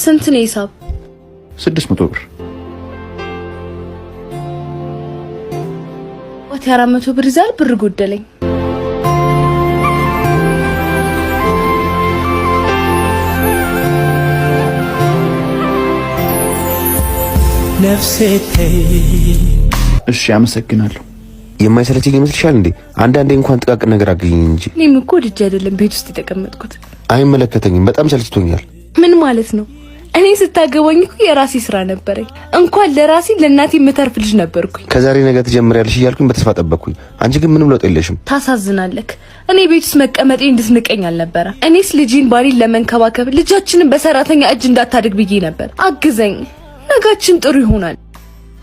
ስንት ነው ሂሳብ? 600 ብር። ወት 400 ብር ይዛል። ብር ጎደለኝ። ነፍሴ እሺ አመሰግናለሁ። የማይሰለችኝ ይመስልሻል እንዴ? አንዳንዴ እንኳን ጥቃቅን ነገር አግኝኝ እንጂ። እኔም እኮ ልጅ አይደለም ቤት ውስጥ የተቀመጥኩት። አይመለከተኝም። በጣም ሰልችቶኛል። ምን ማለት ነው? እኔ ስታገባኝ እኮ የራሴ ስራ ነበረኝ። እንኳን ለራሴ ለእናቴ የምተርፍ ልጅ ነበርኩኝ። ከዛሬ ነገ ትጀምሪያለሽ እያልኩኝ በተስፋ ጠበቅኩኝ። አንቺ ግን ምንም ለውጥ የለሽም። ታሳዝናለክ። እኔ ቤት ውስጥ መቀመጤ እንድትንቀኝ አልነበረ። እኔስ ልጄን ባሪን ለመንከባከብ ልጃችንን በሰራተኛ እጅ እንዳታድግ ብዬ ነበር። አግዘኝ፣ ነጋችን ጥሩ ይሆናል።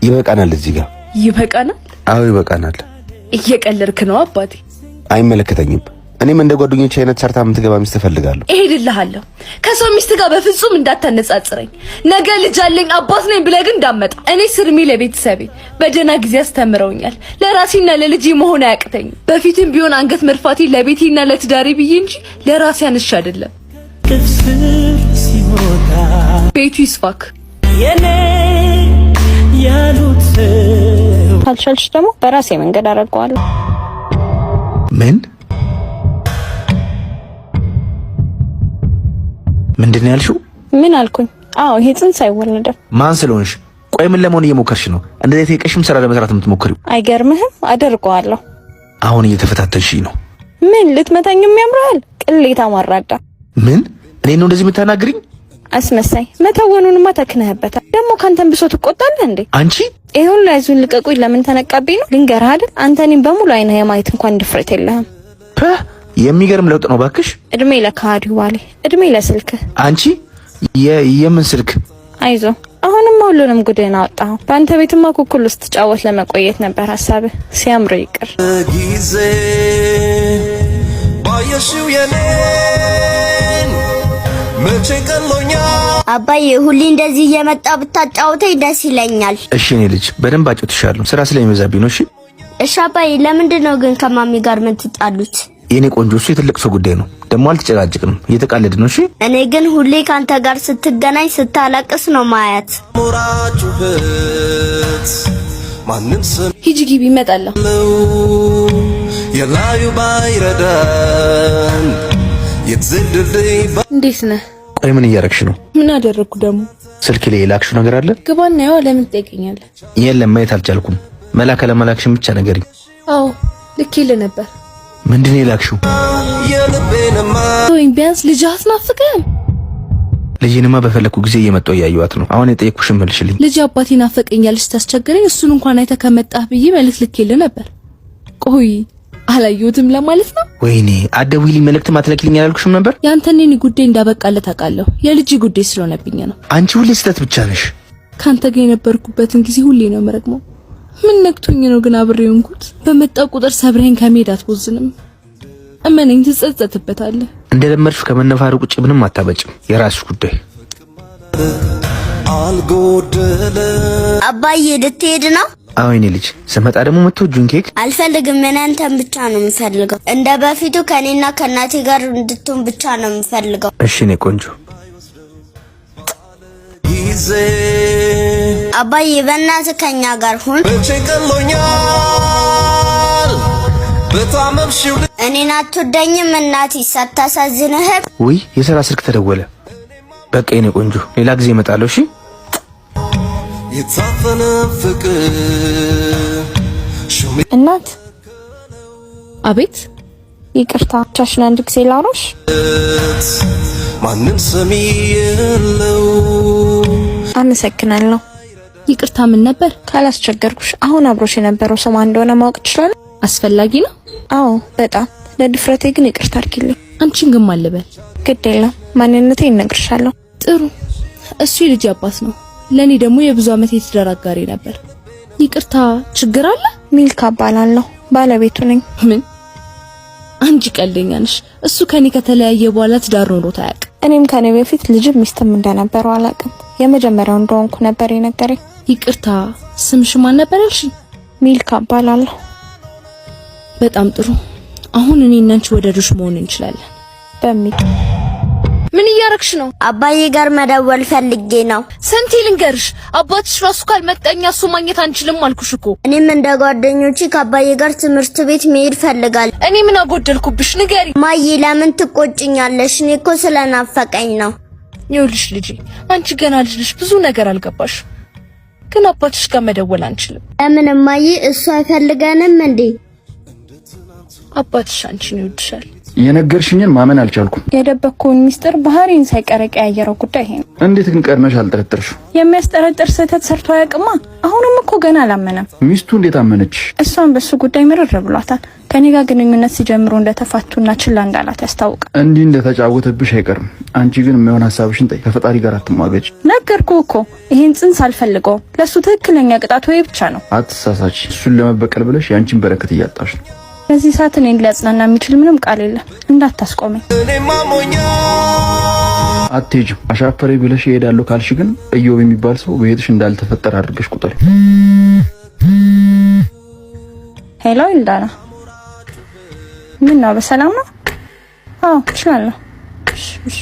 ይበቃናል። እዚህ ጋር ይበቃናል። አዎ ይበቃናል። እየቀለድክ ነው አባቴ። አይመለከተኝም። እኔም እንደ ጓደኞቼ አይነት ሰርታ የምትገባ ሚስት እፈልጋለሁ። እሄድልሃለሁ። ከሰው ሚስት ጋር በፍጹም እንዳታነጻጽረኝ። ነገ ልጅ አለኝ አባት ነኝ ብለህ ግን እንዳመጣ። እኔ ስርሚ ለቤተሰቤ በደህና ጊዜ አስተምረውኛል። ለራሴና ለልጄ መሆን አያቅተኝም። በፊትም ቢሆን አንገት መድፋቴ ለቤቴና ለትዳሬ ብዬ እንጂ ለራሴ አንሽ አይደለም። ቤቱ ይስፋክ። የኔ ያሉት ካልቻልሽ ደግሞ በራሴ መንገድ አደርገዋለሁ። ምንድን ነው ያልሽው? ምን አልኩኝ? አዎ ይሄ ጽንስ አይወለድም። ማን ስለሆንሽ? ቆይ ምን ለመሆን እየሞከርሽ ነው? እንደዚህ ተይቀሽም ስራ ለመስራት የምትሞክሪው? አይገርምህም? አደርገዋለሁ። አሁን እየተፈታተንሽኝ ነው። ምን ልትመታኝም ያምራል? ቅሌታ ማራዳ። ምን? እኔ ነው እንደዚህ የምታናግሪኝ? አስመሳይ። መተወኑንማ ተክነህበታል። ደግሞ ካንተን ብሶ ትቆጣለህ እንዴ? አንቺ ይሁን ላይዙን ልቀቁኝ። ለምን ተነቃብኝ ነው? ልንገርህ አይደል? አንተ እኔን በሙሉ አይነህ የማየት እንኳን ድፍረት የለህም። የሚገርም ለውጥ ነው ባክሽ። እድሜ ለካዲው ባሌ፣ እድሜ ለስልክ። አንቺ የምን ስልክ? አይዞ አሁንም ሁሉንም ጉድህን አወጣኸው። በአንተ ቤትማ ኩኩል ውስጥ ተጫወት ለመቆየት ነበር ሐሳብህ። ሲያምር ይቅር ጊዜ ባየሽው የኔን መቼ ቀሎኛ። አባዬ ሁሌ እንደዚህ እየመጣ ብታጫውተኝ ደስ ይለኛል። እሺ እኔ ልጅ በደንብ አጫውትሻለሁ። ስራ ስለሚበዛብኝ ነው። እሺ አባዬ ለምንድን ነው ግን ከማሚ ጋር የምትጣሉት? የኔ ቆንጆ እሱ የትልቅ ሰው ጉዳይ ነው። ደግሞ አልተጨቃጨቅንም፣ እየተቃለድን ነው። እሺ እኔ ግን ሁሌ ካንተ ጋር ስትገናኝ ስታለቅስ ነው ማያት። ማንም ሰው ሂጂ ግቢ፣ እመጣለሁ። የላዩ ባይረዳን የትዝድልይ። እንዴት ነህ? ቆይ ምን እያረግሽ ነው? ምን አደረኩ ደግሞ? ስልክ ላይ የላክሽው ነገር አለ? ግባና ያው ለምን ትጠይቀኛለህ? የለም ማየት አልቻልኩም። መላከ ለመላክሽን ብቻ ነገርኝ። አዎ ልኬልህ ነበር። ምንድን ነው የላክሽው? ወይ ቢያንስ ልጅ አትናፍቅም? ልጅንማ በፈለኩ ጊዜ እየመጣሁ እያየኋት ነው። አሁን የጠየቅኩሽን መልሽልኝ። ልጅ አባቴ ናፈቀኛል ስታስቸግረኝ እሱን እንኳን አይተህ ከመጣህ ብዬ መልእክት ልኬልህ ነበር። ቆይ አላየሁትም ለማለት ነው? ወይኔ አትደውይልኝ መልእክትም አትልኪልኝ አላልኩሽም ነበር? ያንተን የኔ ጉዳይ እንዳበቃለት አውቃለሁ። የልጅ ጉዳይ ስለሆነብኝ ነው። አንቺ ሁሌ ስህተት ብቻ ነሽ። ካንተ ጋር የነበርኩበትን ጊዜ ሁሌ ነው የምረግመው። ምን ነክቶኝ ነው ግን አብሬው እንኩት? በመጣው ቁጥር ሰብረኝ ከመሄድ አትቦዝንም። እመነኝ ትጸጸትበታለህ። እንደለመድሽው ከመነፋረቅ ውጭ ምንም አታበጭም። የራስሽ ጉዳይ። አባዬ ልትሄድ ነው? አዎ የኔ ልጅ ስመጣ ደግሞ የምትወጂውን ኬክ አልፈልግም። ምን አንተን ብቻ ነው የምፈልገው። እንደ በፊቱ ከኔና ከናቴ ጋር እንድትሆን ብቻ ነው የምፈልገው። እሺ እኔ ቆንጆ። አባዬ በእናትህ ከኛ ጋር ሁን። እኔን አትወደኝም እናቴ ሳታሳዝንህ? ውይ የሥራ ስልክ ተደወለ። በቃ የኔ ቆንጆ ሌላ ጊዜ እመጣለሁ። እሺ የታፈነ ፍቅር እናት። አቤት። ይቅርታ ብቻሽን አንድ ጊዜ ላውራሽ። ማንም ሰሚ የለው። አመሰግናለሁ። ይቅርታ ምን ነበር? ካላስቸገርኩሽ አሁን አብሮሽ የነበረው ሰው ማን እንደሆነ ማወቅ ይችላል? አስፈላጊ ነው? አዎ በጣም። ለድፍረቴ ግን ይቅርታ አድርጊልኝ። አንቺን ግን ማን ልበል? ግድ የለም ማንነቴ እነግርሻለሁ። ጥሩ። እሱ የልጅ አባት ነው። ለኔ ደግሞ የብዙ ዓመት የትዳር አጋሪ ነበር። ይቅርታ ችግር አለ? ሚልካ እባላለሁ። ባለቤቱ ነኝ። ምን? አንቺ ቀልደኛ ነሽ። እሱ ከኔ ከተለያየ በኋላ ትዳር ኖሮት አያውቅም። እኔም ከኔ በፊት ልጅም ሚስትም እንደነበረው አላውቅም። የመጀመሪያው እንደሆንኩ ነበር የነገረኝ። ይቅርታ ስምሽ ማን ነበር ያልሽኝ? ሚልካ እባላለሁ። በጣም ጥሩ። አሁን እኔ እና አንቺ ወዳጆች መሆን እንችላለን። በሚል ምን እያረክሽ ነው? አባዬ ጋር መደወል ፈልጌ ነው። ሰንቲ ልንገርሽ፣ አባትሽ ራሱ ካልመጣኛ እሱ ማግኘት አንችልም አልኩሽ እኮ። እኔም እንደ ጓደኞቼ ከአባዬ ጋር ትምህርት ቤት መሄድ ፈልጋለሁ። እኔ ምን አጎደልኩብሽ? ንገሪ። ማዬ ለምን ትቆጭኛለሽ? እኔ እኮ ስለናፈቀኝ ነው። ይኸውልሽ ልጄ፣ አንቺ ገና ልጅ ነሽ፣ ብዙ ነገር አልገባሽ። ግን አባትሽ ጋር መደወል አንችልም። ለምን ማዬ? እሱ አይፈልገንም እንዴ? አባትሽ አንቺን ይወድሻል። የነገርሽኝን ማመን አልቻልኩም። የደበቅኩን ሚስጥር ባህሪን ሳይቀረቅ ያየረው ጉዳይ ይሄ ነው። እንዴት ግን ቀድመሽ አልጠረጠርሽው? የሚያስጠረጥር ስህተት ሰርቶ አያውቅማ። አሁንም እኮ ገና አላመነም። ሚስቱ እንዴት አመነች? እሷን በሱ ጉዳይ ምርር ብሏታል። ከኔ ጋር ግንኙነት ሲጀምሩ እንደተፋቱና ችላ እንዳላት ያስታውቃል። እንዲህ እንደተጫወተብሽ አይቀርም። አንቺ ግን የማይሆን ሐሳብሽን ጠይ። ከፈጣሪ ጋር አትሟገጭ። ነገርኩ እኮ ይሄን ጽንስ አልፈልገውም። ለሱ ትክክለኛ ቅጣት ወይ ብቻ ነው። አትሳሳች። እሱን ለመበቀል ብለሽ ያንቺን በረከት እያጣሽ ነው። በዚህ ሰዓት እኔን ሊያጽናና የሚችል ምንም ቃል የለም። እንዳታስቆመኝ። አትሄጂም። አሻፈሬ ብለሽ እሄዳለሁ ካልሽ ግን እዮብ የሚባል ሰው በሄድሽ እንዳልተፈጠረ አድርገሽ ቁጠሪ። ሄሎ ይልዳና፣ ምን ነው? በሰላም ነው? አዎ እችላለሁ። እሺ